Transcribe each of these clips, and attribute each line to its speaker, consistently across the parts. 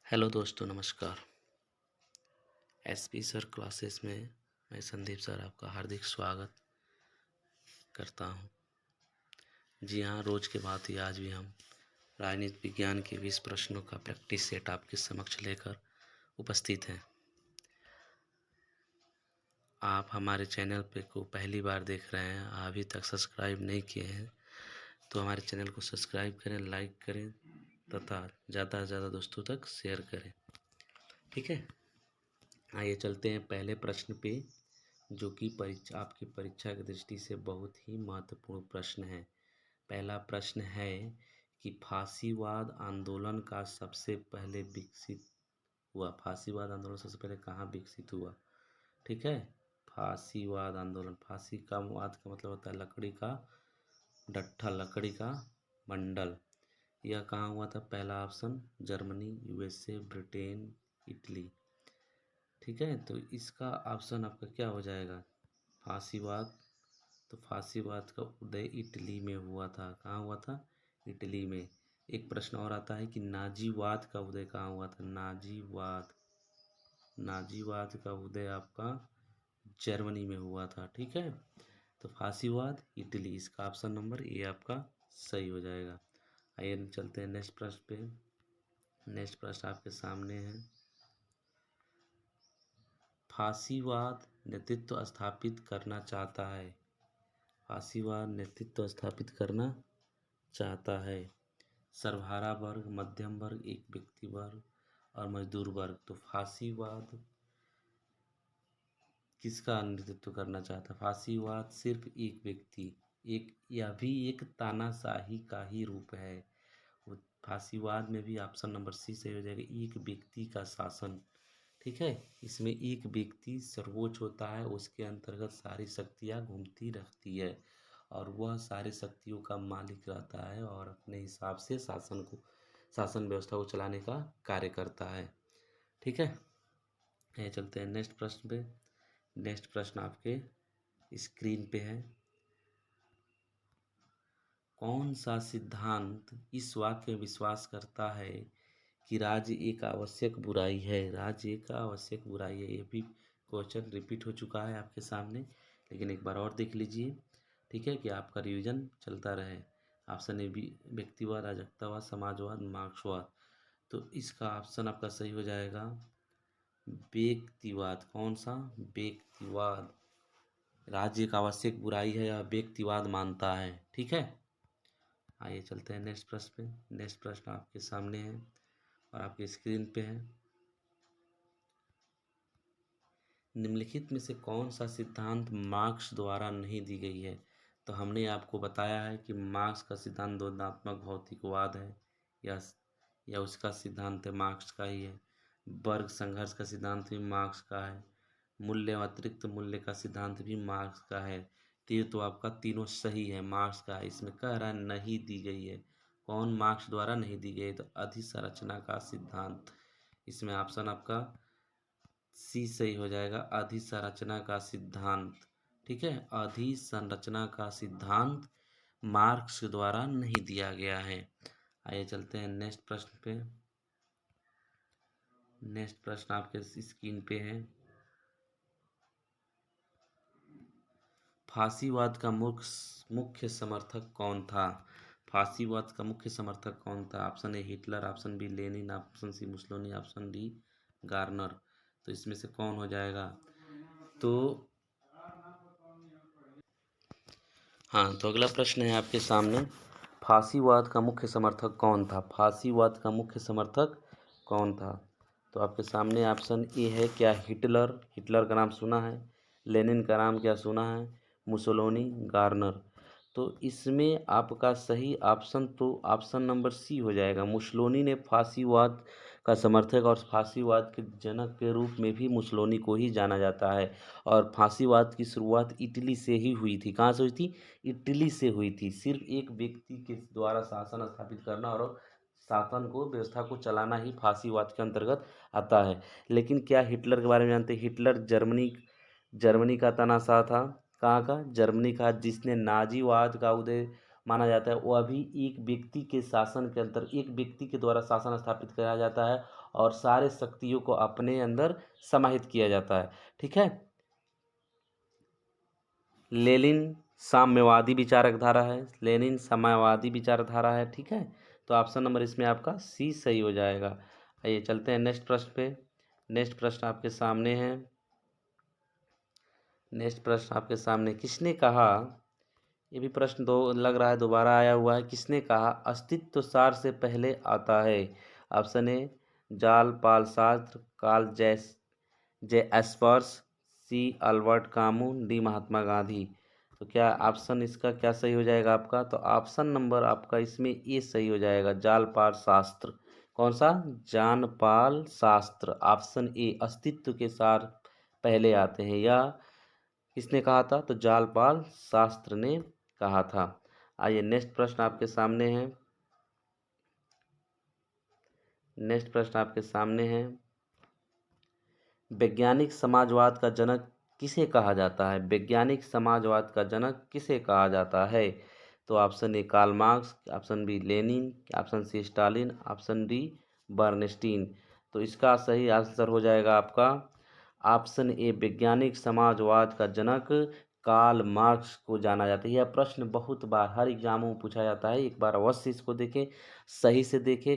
Speaker 1: Hello दोस्तों, नमस्कार। SP sir classes में मैं संदीप सर आपका हार्दिक स्वागत करता हूं। जी हाँ, रोज़ के भांति आज भी हम राजनीति विज्ञान के 20 प्रश्नों का प्रैक्टिस सेट आपके समक्ष लेकर उपस्थित हैं। आप हमारे चैनल पे को पहली बार देख रहे हैं, अभी तक सब्सक्राइब नहीं किए हैं तो हमारे चैनल को सब्सक्राइब करें, लाइक करें तथा ज़्यादा से ज़्यादा दोस्तों तक शेयर करें। ठीक है, आइए चलते हैं पहले प्रश्न पे, जो कि आपकी परीक्षा की दृष्टि से बहुत ही महत्वपूर्ण प्रश्न है। पहला प्रश्न है कि फांसीवाद आंदोलन का सबसे पहले विकसित हुआ। फांसीवाद आंदोलन सबसे पहले कहाँ विकसित हुआ? ठीक है, फांसीवाद आंदोलन, फांसी का वाद का मतलब होता है लकड़ी का डट्ठा, लकड़ी का बंडल। यह कहाँ हुआ था? पहला option Germany, USA, Britain, Italy. ठीक है, तो इसका ऑप्शन आपका क्या हो जाएगा? फांसीवाद। तो फांसीवाद का उदय इटली में हुआ था। कहाँ हुआ था? इटली में। एक प्रश्न और आता है कि नाजीवाद का उदय कहाँ हुआ था? नाजीवाद का उदय आपका जर्मनी में हुआ था। ठीक है, तो फांसीवाद इटली, इसका ऑप्शन नंबर ए आपका सही हो जाएगा। आइए चलते हैं नेक्स्ट प्रश्न पे। नेक्स्ट प्रश्न आपके सामने है। फांसीवाद नेतृत्व स्थापित करना चाहता है। फांसीवाद नेतृत्व स्थापित करना चाहता है। सर्वहारा वर्ग, मध्यम वर्ग, एक व्यक्ति वर्ग और मजदूर वर्ग। तो फांसीवाद किसका नेतृत्व करना चाहता? फांसीवाद सिर्फ एक व्यक्ति, यह भी एक तानाशाही का ही रूप है। फांसीवाद में भी ऑप्शन नंबर सी सही हो जाएगा, एक व्यक्ति का शासन। ठीक है, इसमें एक व्यक्ति सर्वोच्च होता है, उसके अंतर्गत सारी शक्तियाँ घूमती रहती है और वह सारी शक्तियों का मालिक रहता है और अपने हिसाब से शासन व्यवस्था को चलाने का कार्य करता है। ठीक है, ये चलते हैं नेक्स्ट प्रश्न पे। नेक्स्ट प्रश्न आपके स्क्रीन पे है। कौन सा सिद्धांत इस वाक्य में विश्वास करता है कि राज्य एक आवश्यक बुराई है? राज्य एक आवश्यक बुराई है। ये भी क्वेश्चन रिपीट हो चुका है आपके सामने, लेकिन एक बार और देख लीजिए। ठीक है, कि आपका रिवीजन चलता रहे। ऑप्शन ए व्यक्तिवाद, अराजकतावाद, समाजवाद, मार्क्सवाद। तो इसका ऑप्शन आपका सही हो जाएगा व्यक्तिवाद। कौन सा? व्यक्तिवाद। राज्य एक आवश्यक बुराई है, यह व्यक्तिवाद मानता है। ठीक है, आइए चलते हैं नेक्स्ट प्रश्न पे। नेक्स्ट प्रश्न आपके सामने है और आपके स्क्रीन पे है। निम्नलिखित में से कौन सा सिद्धांत मार्क्स द्वारा नहीं दी गई है? तो हमने आपको बताया है कि मार्क्स का सिद्धांत द्वंद्वात्मक भौतिकवाद है, या उसका सिद्धांत है मार्क्स का ही है। वर्ग संघर्ष का सिद्धांत भी मार्क्स का है। मूल्य अतिरिक्त मूल्य का सिद्धांत भी मार्क्स का है। तो आपका तीनों सही है, मार्क्स का है। इसमें कह रहा है नहीं दी गई है। कौन मार्क्स द्वारा नहीं दी गई? तो अधिसंरचना का सिद्धांत। इसमें ऑप्शन आपका सी सही हो जाएगा, अधिसंरचना का सिद्धांत। ठीक है, अधिसंरचना का सिद्धांत मार्क्स द्वारा नहीं दिया गया है। आइए चलते हैं नेक्स्ट प्रश्न पे। नेक्स्ट प्रश्न आपके स्क्रीन पे है। फांसीवाद का मुख्य समर्थक कौन था? फांसीवाद का मुख्य समर्थक कौन था? Option A Hitler, option B Lenin, option C Mussolini, option D Garner. तो इसमें से कौन हो जाएगा? तो हाँ, तो अगला प्रश्न है आपके सामने। फांसीवाद का मुख्य समर्थक कौन था? फांसीवाद का मुख्य समर्थक कौन था? तो आपके सामने ऑप्शन ए है, क्या हिटलर, हिटलर का नाम सुना है? लेनिन का नाम क्या सुना है? Mussolini, Garner. तो इसमें आपका सही ऑप्शन तो ऑप्शन नंबर सी हो जाएगा। मुसोलिनी ने फांसीवाद का समर्थक और फांसीवाद के जनक के रूप में भी मुसोलिनी को ही जाना जाता है। और फांसीवाद की शुरुआत इटली से ही हुई थी। कहाँ से हुई थी? इटली से हुई थी। सिर्फ एक व्यक्ति के द्वारा शासन स्थापित करना और शासन को, व्यवस्था को चलाना ही फांसीवाद के अंतर्गत आता है। लेकिन क्या हिटलर के बारे में जानते हैं? हिटलर जर्मनी का तानाशाह था। कहाँ का? जर्मनी का, जिसने नाजीवाद का उदय माना जाता है, वह भी एक व्यक्ति के शासन के अंतर एक व्यक्ति के द्वारा शासन स्थापित किया जाता है और सारे शक्तियों को अपने अंदर समाहित किया जाता है। ठीक है। लेनिन साम्यवादी विचारक धारा है, लेनिन साम्यवादी विचारधारा है। ठीक है, तो ऑप्शन नंबर इसमें आपका सी सही हो जाएगा। आइए चलते हैं नेक्स्ट प्रश्न पे। नेक्स्ट प्रश्न आपके सामने है। नेक्स्ट प्रश्न आपके सामने, किसने कहा, ये भी प्रश्न दो लग रहा है दोबारा आया हुआ है, किसने कहा अस्तित्व सार से पहले आता है? ऑप्शन ए जाल पाल सार्त्र, कार्ल जे एस्पर्स, सी Albert Camus, D Mahatma Gandhi. तो क्या ऑप्शन इसका क्या सही हो जाएगा आपका? तो ऑप्शन नंबर आपका इसमें ए सही हो जाएगा, जाल पाल शास्त्र। कौन सा? जान पाल शास्त्र। ऑप्शन ए अस्तित्व के सार पहले आते हैं, या किसने कहा था? तो जाल पाल शास्त्र ने कहा था। आइए नेक्स्ट प्रश्न आपके सामने है। नेक्स्ट प्रश्न आपके सामने है, वैज्ञानिक समाजवाद का जनक किसे कहा जाता है? वैज्ञानिक समाजवाद का जनक किसे कहा जाता है? तो option A Karl Marx, option B Lenin, option C Stalin, option D Bernstein. तो इसका सही आंसर हो जाएगा आपका ऑप्शन ए, वैज्ञानिक समाजवाद का जनक कार्ल मार्क्स को जाना जाता है। यह प्रश्न बहुत बार हर एग्जामों में पूछा जाता है, एक बार अवश्य इसको देखें, सही से देखें।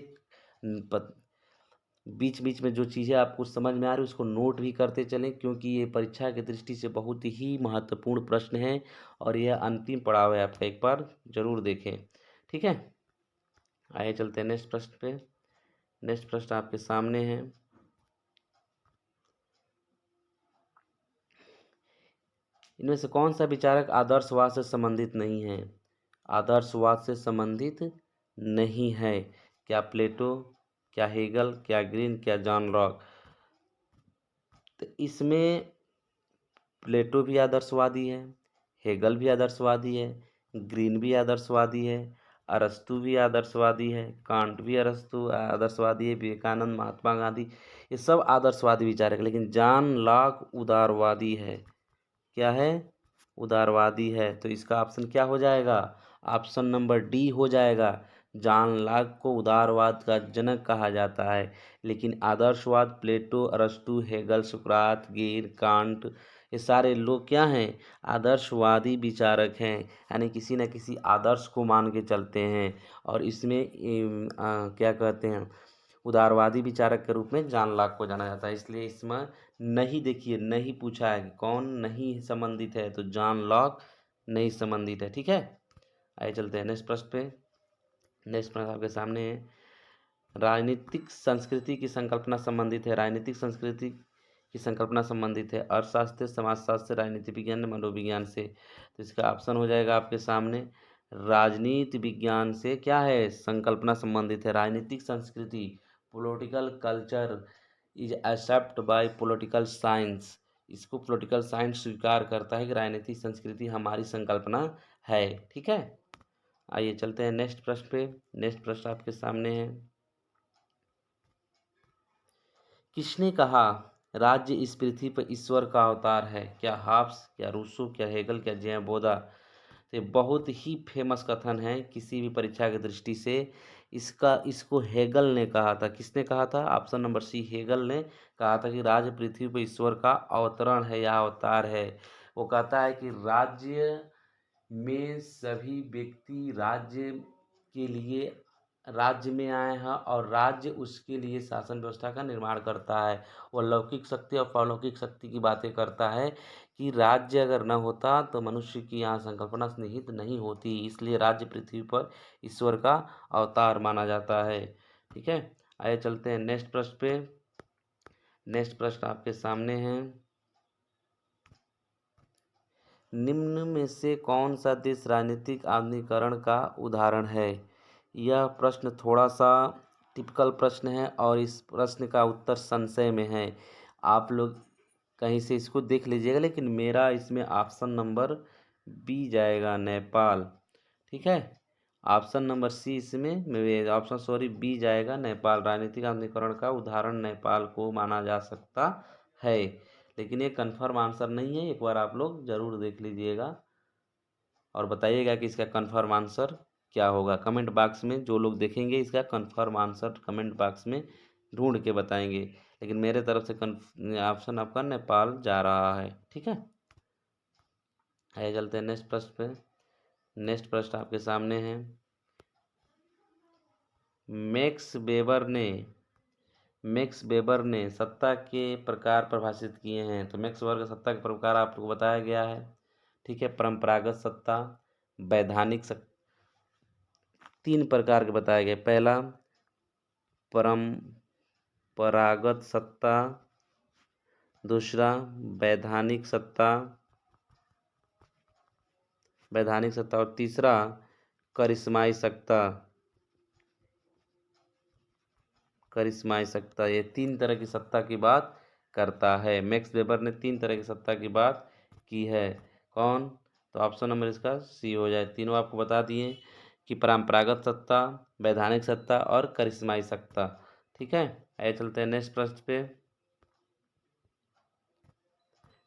Speaker 1: बीच बीच में जो चीज़ें आपको समझ में आ रही है उसको नोट भी करते चलें, क्योंकि ये परीक्षा की दृष्टि से बहुत ही महत्वपूर्ण प्रश्न है और यह अंतिम पड़ाव है आपका, एक बार जरूर देखें। ठीक है, आइए चलते हैं नेक्स्ट प्रश्न पे। नेक्स्ट प्रश्न आपके सामने है, इनमें से कौन सा विचारक आदर्शवाद से संबंधित नहीं है? आदर्शवाद से संबंधित नहीं है। क्या प्लेटो, क्या हेगल, क्या ग्रीन, क्या जॉन लॉक? तो इसमें प्लेटो भी आदर्शवादी है, हेगल भी आदर्शवादी है, ग्रीन भी आदर्शवादी है, अरस्तु भी आदर्शवादी है, कांट भी अरस्तु आदर्शवादी है, विवेकानंद, महात्मा गांधी, ये सब आदर्शवादी विचारक, लेकिन जॉन लॉक उदारवादी है। क्या है? उदारवादी है। तो इसका ऑप्शन क्या हो जाएगा? ऑप्शन नंबर डी हो जाएगा। जॉन लॉक को उदारवाद का जनक कहा जाता है, लेकिन आदर्शवाद प्लेटो, अरस्तु, हेगल, सुकरात, गिर, कांट, ये सारे लोग क्या हैं? आदर्शवादी विचारक हैं, यानी किसी न किसी आदर्श को मान के चलते हैं। और इसमें क्या कहते हैं, उदारवादी विचारक के रूप में जॉन लॉक को जाना जाता है। इसलिए इसमें नहीं, देखिए नहीं पूछा है कि कौन नहीं संबंधित है, तो जॉन लॉक नहीं संबंधित है। ठीक है, आइए चलते हैं नेक्स्ट प्रश्न पे। नेक्स्ट प्रश्न आपके सामने है, राजनीतिक संस्कृति की संकल्पना संबंधित है। राजनीतिक संस्कृति की संकल्पना संबंधित है अर्थशास्त्र, समाजशास्त्र, राजनीति विज्ञान, मनोविज्ञान से। तो इसका ऑप्शन हो जाएगा आपके सामने राजनीति विज्ञान से। क्या है? संकल्पना संबंधित है। राजनीतिक संस्कृति, political culture is except by political science. इसको पॉलिटिकल साइंस स्वीकार करता है कि राजनीतिक संस्कृति हमारी संकल्पना है। ठीक है, आइए चलते हैं नेक्स्ट प्रश्न पे। नेक्स्ट प्रश्न आपके सामने है, किसने कहा राज्य इस पृथ्वी पर ईश्वर का अवतार है? क्या हाब्स, क्या रूसो, क्या हेगल, क्या जयबोधा? तो ये बहुत ही फेमस कथन है किसी भी परीक्षा की दृष्टि से। इसको हेगल ने कहा था। किसने कहा था? ऑप्शन नंबर सी, हेगल ने कहा था कि राज्य पृथ्वी पर ईश्वर का अवतरण है या अवतार है। वो कहता है कि राज्य में सभी व्यक्ति राज्य में आए हैं और राज्य उसके लिए शासन व्यवस्था का निर्माण करता है। वो लौकिक शक्ति और पारलौकिक शक्ति की बातें करता है कि राज्य अगर न होता तो मनुष्य की यहाँ संकल्पना निहित नहीं होती, इसलिए राज्य पृथ्वी पर ईश्वर का अवतार माना जाता है। ठीक है, आइए चलते हैं नेक्स्ट प्रश्न पे। नेक्स्ट प्रश्न आपके सामने है, निम्न में से कौन सा देश राजनीतिक आधुनिकीकरण का उदाहरण है? यह प्रश्न थोड़ा सा टिपिकल प्रश्न है और इस प्रश्न का उत्तर संशय में है। आप लोग कहीं से इसको देख लीजिएगा, लेकिन मेरा इसमें ऑप्शन नंबर बी जाएगा, नेपाल। ठीक है, ऑप्शन नंबर सी इसमें ऑप्शन सॉरी बी जाएगा, नेपाल। राजनीतिक आधुनिकीकरण का उदाहरण नेपाल को माना जा सकता है, लेकिन ये कन्फर्म आंसर नहीं है, एक बार आप लोग ज़रूर देख लीजिएगा और बताइएगा कि इसका कन्फर्म आंसर क्या होगा। कमेंट बॉक्स में जो लोग देखेंगे इसका कन्फर्म आंसर कमेंट बॉक्स में ढूंढ के बताएंगे। लेकिन मेरे तरफ से ऑप्शन आपका नेपाल जा रहा है। ठीक है, आइए चलते हैं नेक्स्ट प्रश्न पे। नेक्स्ट प्रश्न आपके सामने है। मैक्स वेबर ने सत्ता के प्रकार परिभाषित किए हैं। तो मैक्स वेबर के सत्ता के प्रकार आपको बताया गया है। ठीक है, परंपरागत सत्ता, वैधानिक सत्ता, 3 प्रकार के बताए गए। पहला परंपरागत सत्ता, दूसरा वैधानिक सत्ता और तीसरा करिश्माई सत्ता। ये 3 तरह की सत्ता की बात करता है। मैक्स वेबर ने 3 तरह की सत्ता की बात की है। कौन? तो ऑप्शन नंबर इसका सी हो जाए। तीनों आपको बता दिए कि परंपरागत सत्ता, वैधानिक सत्ता और करिश्माई सत्ता। ठीक है, आइए चलते हैं नेक्स्ट प्रश्न पे।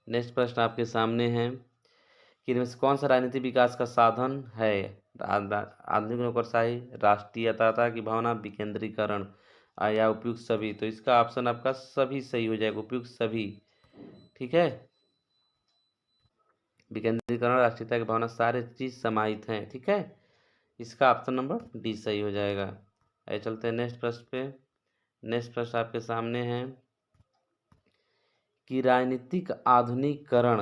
Speaker 1: नेक्स्ट प्रश्न आपके सामने है कि इनमें से कौन सा राजनीतिक विकास का साधन है? आधुनिक नौकरशाही, राष्ट्रीयता की भावना, विकेंद्रीकरण या उपयुक्त सभी। तो इसका ऑप्शन आपका सभी सही हो जाएगा, उपयुक्त सभी। ठीक है, विकेंद्रीकरण, राष्ट्रीयता की भावना, सारे चीज समाहित हैं। ठीक है, इसका ऑप्शन नंबर डी सही हो जाएगा। आइए चलते हैं नेक्स्ट प्रश्न पे। नेक्स्ट प्रश्न आपके सामने है कि राजनीतिक आधुनिकीकरण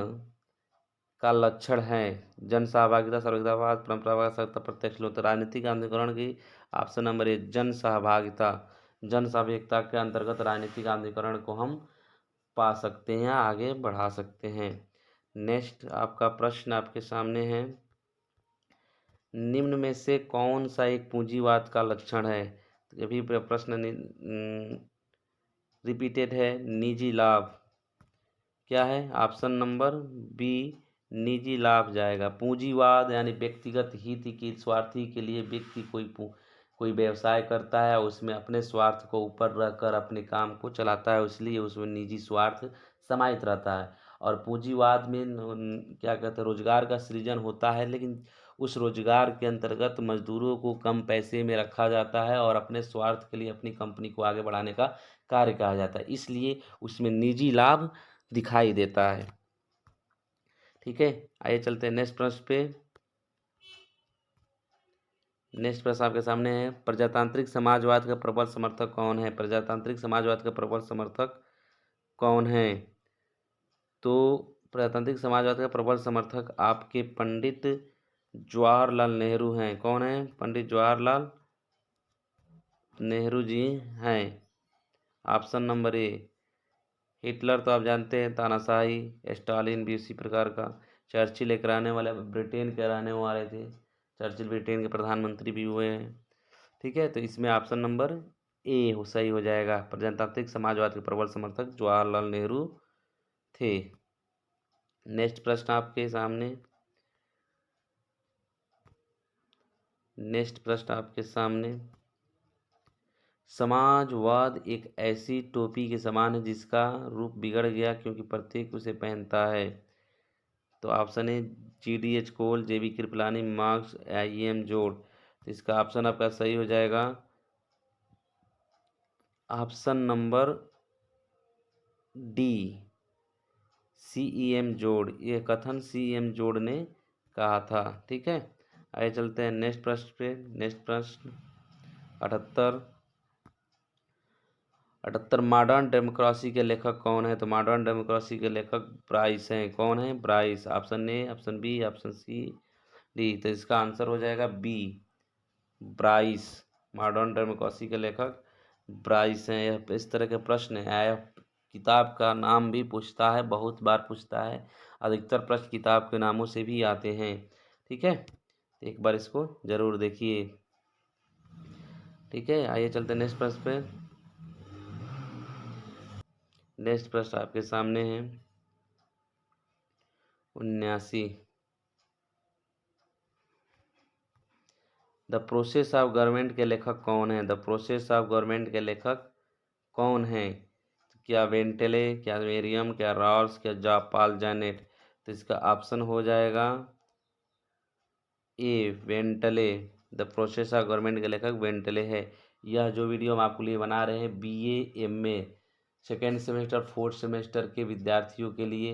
Speaker 1: का लक्षण है जन सहभागिता, सर्वोदयवाद, परंपरागत सत्ता, प्रत्यक्ष लोकतंत्र। राजनीतिक आंदोलन की ऑप्शन नंबर ए जन सहभागिता के अंतर्गत राजनीतिक आंदोलन को हम पा सकते हैं, आगे बढ़ा सकते हैं। नेक्स्ट आपका प्रश्न आपके सामने है, निम्न में से कौन सा एक पूंजीवाद का लक्षण है? तो अभी प्रश्न रिपीटेड है। निजी लाभ क्या है? ऑप्शन नंबर बी निजी लाभ जाएगा। पूंजीवाद यानी व्यक्तिगत हित की स्वार्थी के लिए व्यक्ति कोई व्यवसाय करता है, उसमें अपने स्वार्थ को ऊपर रखकर अपने काम को चलाता है, इसलिए उसमें निजी स्वार्थ समाहित रहता है। और पूंजीवाद में क्या कहते हैं, रोजगार का सृजन होता है, लेकिन उस रोजगार के अंतर्गत मजदूरों को कम पैसे में रखा जाता है और अपने स्वार्थ के लिए अपनी कंपनी को आगे बढ़ाने का कार्य कहा जाता है, इसलिए उसमें निजी लाभ दिखाई देता है। ठीक है, आइए चलते हैं नेक्स्ट प्रश्न पे। नेक्स्ट प्रश्न आपके सामने है, प्रजातांत्रिक समाजवाद का प्रबल समर्थक कौन है? प्रजातांत्रिक समाजवाद का प्रबल समर्थक कौन है? तो प्रजातांत्रिक समाजवाद का प्रबल समर्थक आपके पंडित जवाहरलाल नेहरू हैं। कौन है? पंडित जवाहरलाल नेहरू जी हैं। Option number A. हिटलर तो आप जानते हैं तानाशाही, स्टालिन भी उसी प्रकार का, चर्चिल एक रहने वाले ब्रिटेन के रहने वाले थे, चर्चिल ब्रिटेन के प्रधानमंत्री भी हुए हैं। ठीक है, तो इसमें ऑप्शन नंबर ए सही हो जाएगा। प्रजातांत्रिक समाजवाद के प्रबल समर्थक जवाहरलाल नेहरू थे। नेक्स्ट प्रश्न आपके सामने। समाजवाद एक ऐसी टोपी के समान है जिसका रूप बिगड़ गया क्योंकि प्रत्येक उसे पहनता है। तो ऑप्शन है GDH कोल, JB कृपलानी, मार्क्स, IEM जोड़। तो इसका ऑप्शन आपका सही हो जाएगा ऑप्शन नंबर डी CEM जोड़। ये कथन CEM जोड़ ने कहा था। ठीक है, आइए चलते हैं नेक्स्ट प्रश्न पे। नेक्स्ट प्रश्न 78 मॉडर्न डेमोक्रेसी के लेखक कौन है? तो मॉडर्न डेमोक्रेसी के लेखक ब्राइस हैं। कौन है? Bryce. Option A, option B, option C, D. तो इसका आंसर हो जाएगा बी, ब्राइस। मॉडर्न डेमोक्रेसी के लेखक ब्राइस हैं। यह इस तरह के प्रश्न है, किताब का नाम भी पूछता है, बहुत बार पूछता है। अधिकतर प्रश्न किताब के नामों से भी आते हैं। ठीक है, एक बार इसको जरूर देखिए। ठीक है, आइए चलते नेक्स्ट प्रश्न पे। नेक्स्ट प्रश्न आपके सामने है 79। द प्रोसेस ऑफ गवर्नमेंट के लेखक कौन है? द प्रोसेस ऑफ गवर्नमेंट के लेखक कौन है? क्या वेंटेले, क्या मेरियम, क्या रॉल्स, क्या जॉन पॉल जैनेट। तो इसका ऑप्शन हो जाएगा ए वेंटले, द प्रोसेस ऑफ गवर्नमेंट के लेखक वेंटले है। यह जो वीडियो हम आपके लिए बना रहे हैं BA MA second semester fourth semester के विद्यार्थियों के लिए,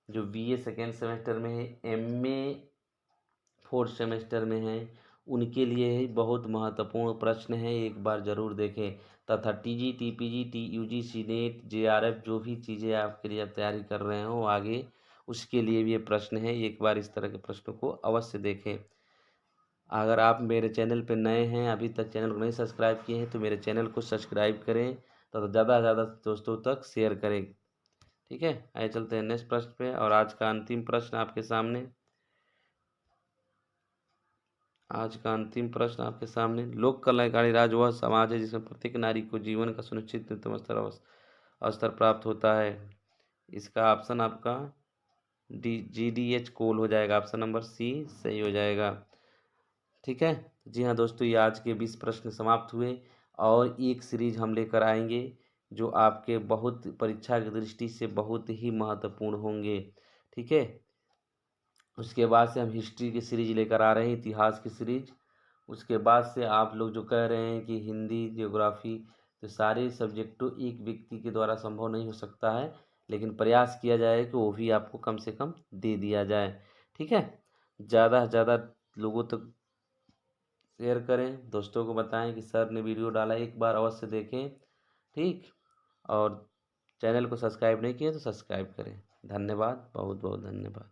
Speaker 1: जो BA सेकेंड सेमेस्टर में है, MA फोर्थ सेमेस्टर में है, उनके लिए ही बहुत महत्वपूर्ण प्रश्न है, एक बार ज़रूर देखें। तथा TG TPG TUG senate JRF जो भी चीज़ें आपके लिए आप तैयारी कर रहे हो आगे, उसके लिए भी ये प्रश्न है, एक बार इस तरह के प्रश्नों को अवश्य देखें। अगर आप मेरे चैनल पर नए हैं, अभी तक चैनल को नहीं सब्सक्राइब किए हैं, तो मेरे चैनल को सब्सक्राइब करें तथा ज़्यादा से ज़्यादा दोस्तों तक शेयर करें। ठीक है, आइए चलते हैं नेक्स्ट प्रश्न पे। और आज का अंतिम प्रश्न आपके सामने, आज का अंतिम प्रश्न आपके सामने, लोक कल्याणकारी राज्य वह समाज है जिसमें प्रत्येक नारी को जीवन का सुनिश्चित न्यूनतम स्तर प्राप्त होता है। इसका ऑप्शन आपका GDH कोल हो जाएगा, ऑप्शन नंबर C सही हो जाएगा। ठीक है, जी हाँ दोस्तों, ये आज के 20 प्रश्न समाप्त हुए और एक सीरीज हम लेकर आएंगे जो आपके बहुत परीक्षा की दृष्टि से बहुत ही महत्वपूर्ण होंगे। ठीक है, उसके बाद से हम हिस्ट्री की सीरीज लेकर आ रहे हैं, इतिहास की सीरीज। उसके बाद से आप लोग जो कह रहे हैं कि हिंदी ज्योग्राफी, तो सारे सब्जेक्टों एक व्यक्ति के द्वारा संभव नहीं हो सकता है, लेकिन प्रयास किया जाए कि वो भी आपको कम से कम दे दिया जाए। ठीक है, ज़्यादा से ज़्यादा लोगों तक शेयर करें, दोस्तों को बताएं कि सर ने वीडियो डाला, एक बार अवश्य देखें। ठीक, और चैनल को सब्सक्राइब नहीं किए तो सब्सक्राइब करें। धन्यवाद, बहुत बहुत धन्यवाद।